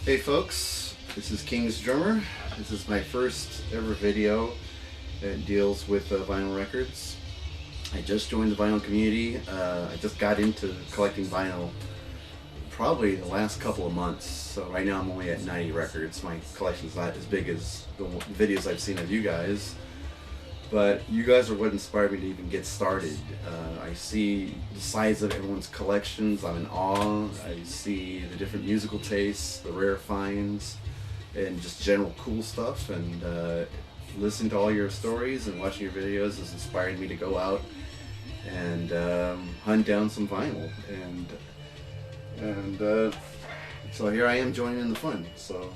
Hey folks, this is King's Drummer. This is my first ever video that deals with vinyl records. I just joined the vinyl community. I just got into collecting vinyl probably the last couple of months. So right now I'm only at 90 records. My collection's not as big as the videos I've seen of you guys. But you guys are what inspired me to even get started. I see the size of everyone's collections. I'm in awe. I see the different musical tastes, the rare finds, and just general cool stuff. And listening to all your stories and watching your videos has inspired me to go out and hunt down some vinyl. And so here I am joining in the fun. So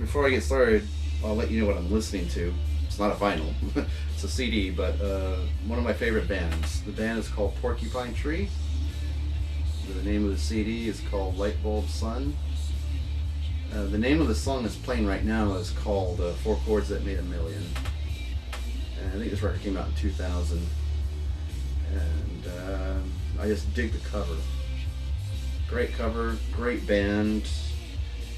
before I get started, I'll let you know what I'm listening to. It's not a vinyl, it's a CD, but one of my favorite bands. The band is called Porcupine Tree. The name of the CD is called Light Bulb Sun. The name of the song that's playing right now is called Four Chords That Made a Million. And I think this record came out in 2000. And I just dig the cover. Great cover, great band.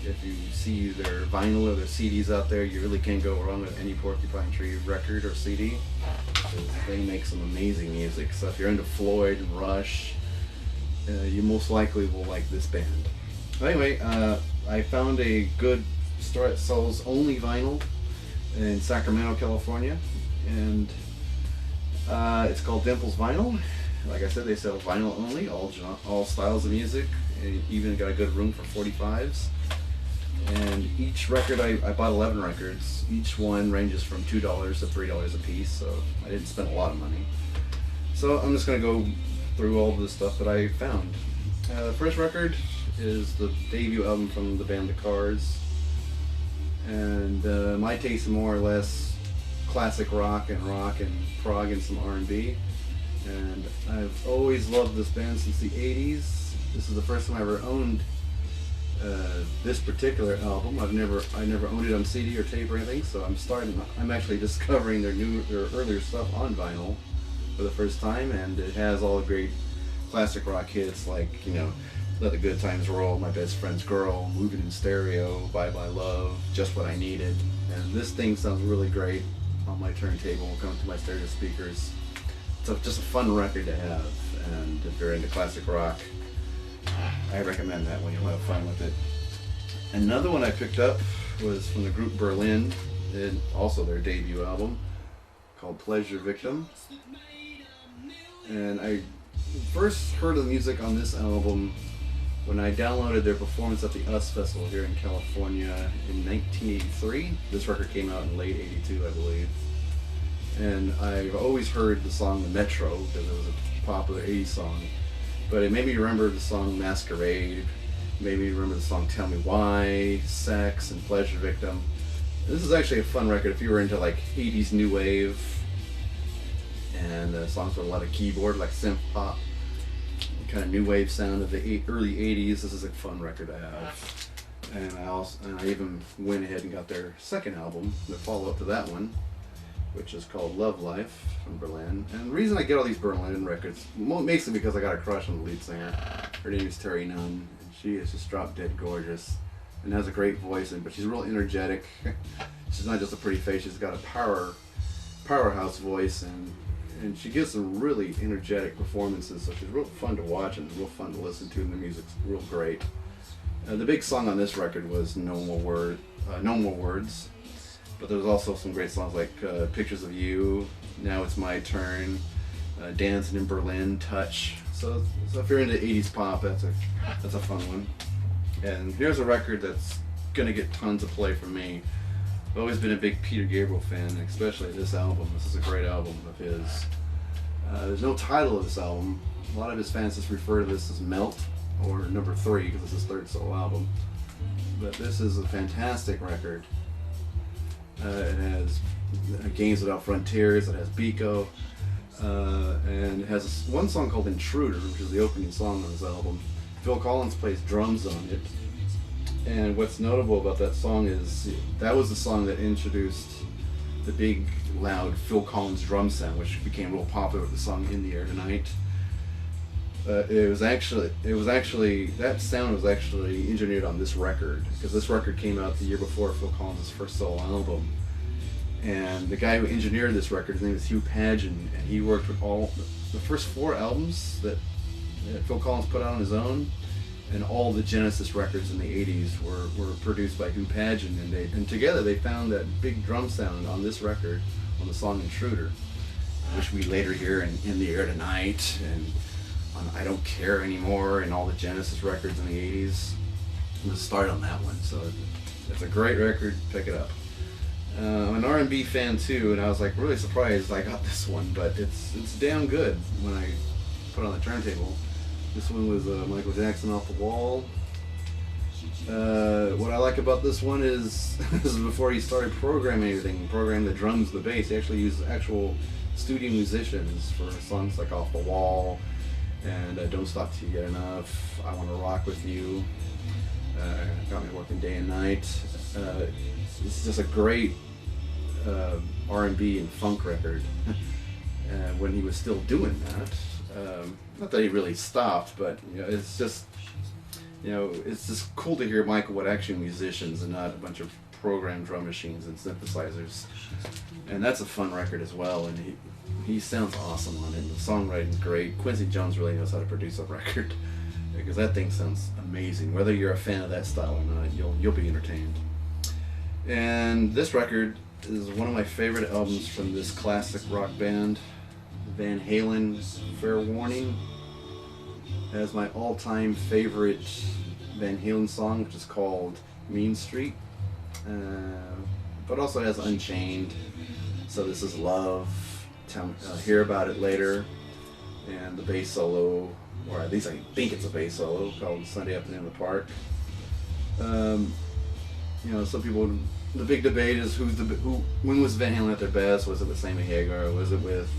If you see their vinyl or their CDs out there, you really can't go wrong with any Porcupine Tree record or CD. They make some amazing music. So if you're into Floyd and Rush, you most likely will like this band. Anyway, I found a good store that sells only vinyl in Sacramento, California, and it's called Dimples Vinyl. Like I said, they sell vinyl only, all styles of music, and even got a good room for 45s. And each record, I bought 11 records. Each one ranges from $2 to $3 a piece, so I didn't spend a lot of money. So I'm just going to go through all the stuff that I found. The first record is the debut album from the band The Cars. And my taste is more or less classic rock and prog and some R&B. And I've always loved this band since the 80s. This is the first time I ever owned this particular album. I never owned it on CD or tape or anything, so I'm actually discovering their earlier stuff on vinyl for the first time, and it has all the great classic rock hits like, you know, Let the Good Times Roll, My Best Friend's Girl, Moving in Stereo, Bye Bye Love, Just What I Needed. And this thing sounds really great on my turntable, coming to my stereo speakers. It's just a fun record to have, and if you're into classic rock, I recommend that one. You'll have fun with it. Another one I picked up was from the group Berlin, and also their debut album called Pleasure Victim. And I first heard of the music on this album when I downloaded their performance at the US Festival here in California in 1983. This record came out in late 82, I believe. And I've always heard the song The Metro because it was a popular 80s song. But it made me remember the song Masquerade, made me remember the song Tell Me Why, Sex, and Pleasure Victim. This is actually a fun record if you were into like 80s new wave and songs with a lot of keyboard, like synth pop, kind of new wave sound of the early 80s. This is a fun record to have. And I even went ahead and got their second album, the follow-up to that one, which is called Love Life from Berlin. And the reason I get all these Berlin records, mostly because I got a crush on the lead singer. Her name is Terry Nunn, and she is just drop dead gorgeous and has a great voice, but she's real energetic. She's not just a pretty face, she's got a powerhouse voice, and she gives some really energetic performances, so she's real fun to watch and real fun to listen to, and the music's real great. The big song on this record was No More Words. But there's also some great songs like Pictures of You, Now It's My Turn, Dancing in Berlin, Touch. So if you're into 80s pop, that's a fun one. And here's a record that's gonna get tons of play from me. I've always been a big Peter Gabriel fan, especially this album. This is a great album of his. There's no title of this album. A lot of his fans just refer to this as Melt or Number 3 because it's his third solo album. But this is a fantastic record. It has Games Without Frontiers, it has Biko, and it has one song called Intruder, which is the opening song on this album. Phil Collins plays drums on it, and what's notable about that song is that was the song that introduced the big, loud Phil Collins drum sound, which became real popular with the song In the Air Tonight. It was actually that sound was actually engineered on this record, because this record came out the year before Phil Collins' first solo album. And the guy who engineered this record, his name is Hugh Padgham, and he worked with all the first 4 albums that Phil Collins put out on his own, and all the Genesis records in the 80s were produced by Hugh Padgham, and together they found that big drum sound on this record, on the song Intruder, which we later hear in The Air Tonight, and on I Don't Care Anymore, and all the Genesis records in the 80s. I'm going to start on that one, so it's a great record, pick it up. I'm an R&B fan too, and I was like really surprised I got this one, but it's damn good when I put it on the turntable. This one was Michael Jackson, Off the Wall. What I like about this one is, this is before he started programming everything, programming the drums, the bass. He actually used actual studio musicians for songs like Off the Wall and Don't Stop Till You Get Enough, I Want to Rock With You, Got Me Working Day and Night. It's just a great R&B and funk record when he was still doing that. Not that he really stopped, but it's just cool to hear Michael with actual musicians and not a bunch of programmed drum machines and synthesizers. And that's a fun record as well, and he sounds awesome on it. The songwriting's great. Quincy Jones really knows how to produce a record, because that thing sounds amazing. Whether you're a fan of that style or not, you'll be entertained. And this record is one of my favorite albums from this classic rock band, Van Halen. Fair Warning has my all-time favorite Van Halen song, which is called Mean Street, but also has Unchained, So This Is Love, Hear About It Later, and the bass solo, or at least I think it's a bass solo, called Sunday Afternoon in the Park. Some people, the big debate is when was Van Halen at their best? Was it with Sammy Hagar, or was it with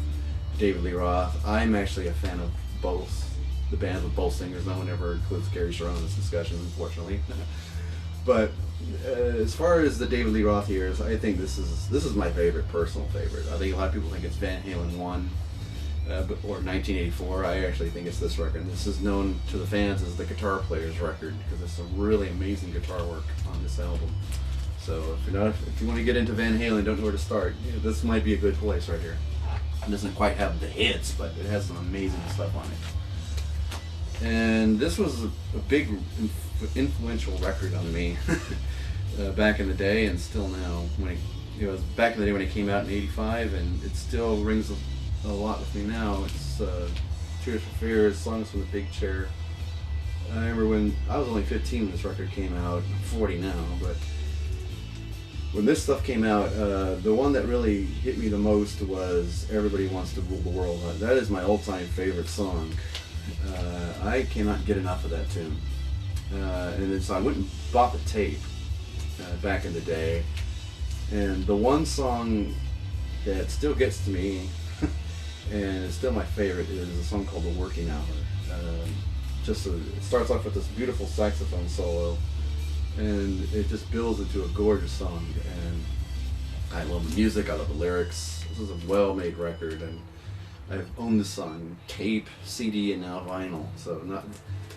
David Lee Roth? I'm actually a fan of both. The bands with both singers. No one ever includes Gary Sharon in this discussion, unfortunately. But as far as the David Lee Roth years, I think this is my personal favorite. I think a lot of people think it's Van Halen 1 or 1984. I actually think it's this record. This is known to the fans as the Guitar Player's record, because there's some really amazing guitar work on this album. So if you want to get into Van Halen, don't know where to start, this might be a good place right here. It doesn't quite have the hits, but it has some amazing stuff on it. And this was a big influential record on me back in the day, and still now. It was back in the day when it came out in '85, and it still rings a lot with me now. It's Tears for Fears, Songs from the Big Chair. I remember when I was only 15 when this record came out. I'm 40 now, but when this stuff came out, the one that really hit me the most was Everybody Wants to Rule the World. That is my all-time favorite song. I cannot get enough of that tune. And then so I went and bought the tape back in the day. And the one song that still gets to me, and it's still my favorite, is a song called The Working Hour. It starts off with this beautiful saxophone solo, and it just builds into a gorgeous song. And I love the music, I love the lyrics. This is a well-made record, and I've owned this on tape, CD, and now vinyl. So not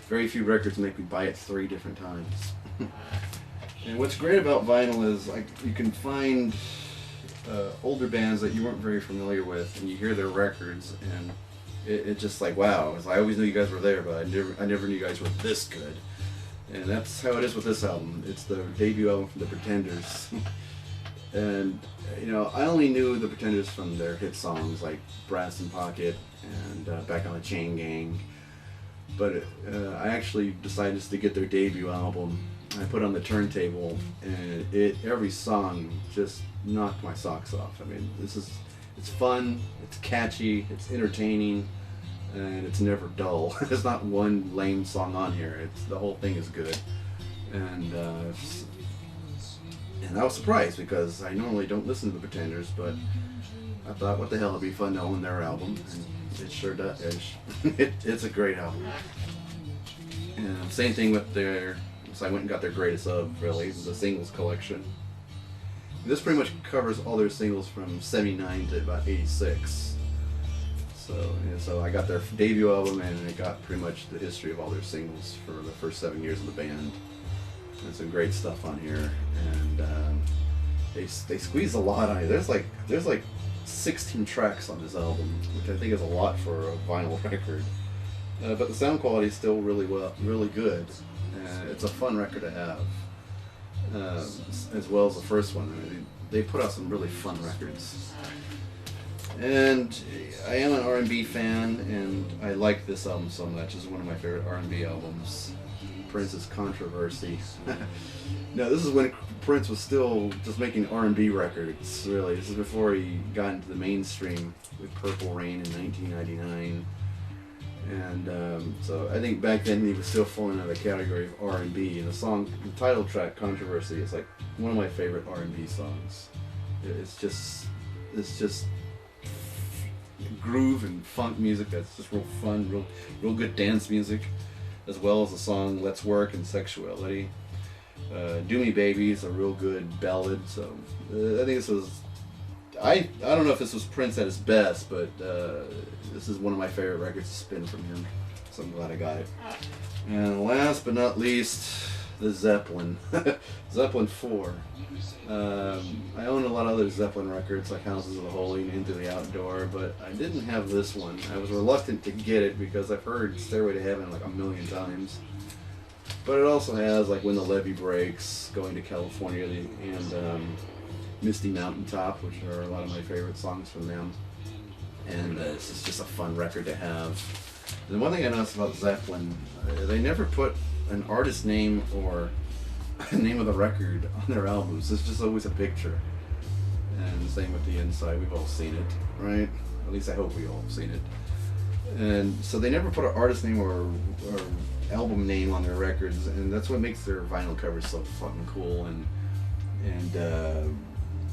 very few records make me buy it 3 different times. And what's great about vinyl is you can find older bands that you weren't very familiar with, and you hear their records, and it's just like, wow. I always knew you guys were there, but I never knew you guys were this good. And that's how it is with this album. It's the debut album from the Pretenders. And I only knew the Pretenders from their hit songs like Brass in Pocket and Back on the Chain Gang. But I actually decided just to get their debut album. I put it on the turntable, and every song just knocked my socks off. I mean, it's fun, it's catchy, it's entertaining, and it's never dull. There's not one lame song on here. The whole thing is good. And I was surprised, because I normally don't listen to the Pretenders, but I thought, what the hell, it'd be fun to own their album, and it sure does. It's a great album. And same thing with so I went and got their greatest of, really, the singles collection. This pretty much covers all their singles from '79 to about '86. So I got their debut album, and it got pretty much the history of all their singles for the first 7 years of the band. There's some great stuff on here, and they squeeze a lot on it. There's like 16 tracks on this album, which I think is a lot for a vinyl record. But the sound quality is still really good. It's a fun record to have, as well as the first one. I mean, they put out some really fun records. And I am an R&B fan, and I like this album so much. It's one of my favorite R&B albums. Prince's Controversy. No, this is when Prince was still just making R&B records, really. This is before he got into the mainstream with Purple Rain in 1999. And so I think back then he was still falling into the category of R&B. And the title track, Controversy, is like one of my favorite R&B songs. It's just groove and funk music that's just real fun, real good dance music, as well as the song Let's Work and Sexuality. Do Me Baby is a real good ballad, so I think this was, I don't know if this was Prince at his best, but this is one of my favorite records to spin from him, so I'm glad I got it. And last but not least, the Zeppelin. Zeppelin 4. I own a lot of other Zeppelin records, like Houses of the Holy and Into the Outdoor, but I didn't have this one. I was reluctant to get it because I've heard Stairway to Heaven like a million times. But it also has like When the Levee Breaks, Going to California, and Misty Mountaintop, which are a lot of my favorite songs from them. And this is just a fun record to have. The one thing I noticed about Zeppelin, they never put an artist name or a name of the record on their albums. It's just always a picture. And same with the inside. We've all seen it, right? At least I hope we all have seen it. And so they never put an artist name or album name on their records, and that's what makes their vinyl covers so fucking cool and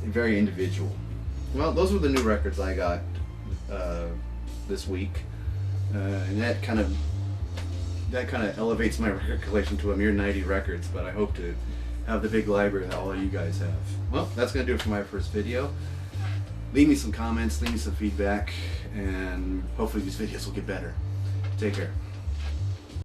very individual. Well, those were the new records I got this week, and that kind of elevates my record collection to a mere 90 records, but I hope to have the big library that all of you guys have. Well, that's going to do it for my first video. Leave me some comments, leave me some feedback, and hopefully these videos will get better. Take care.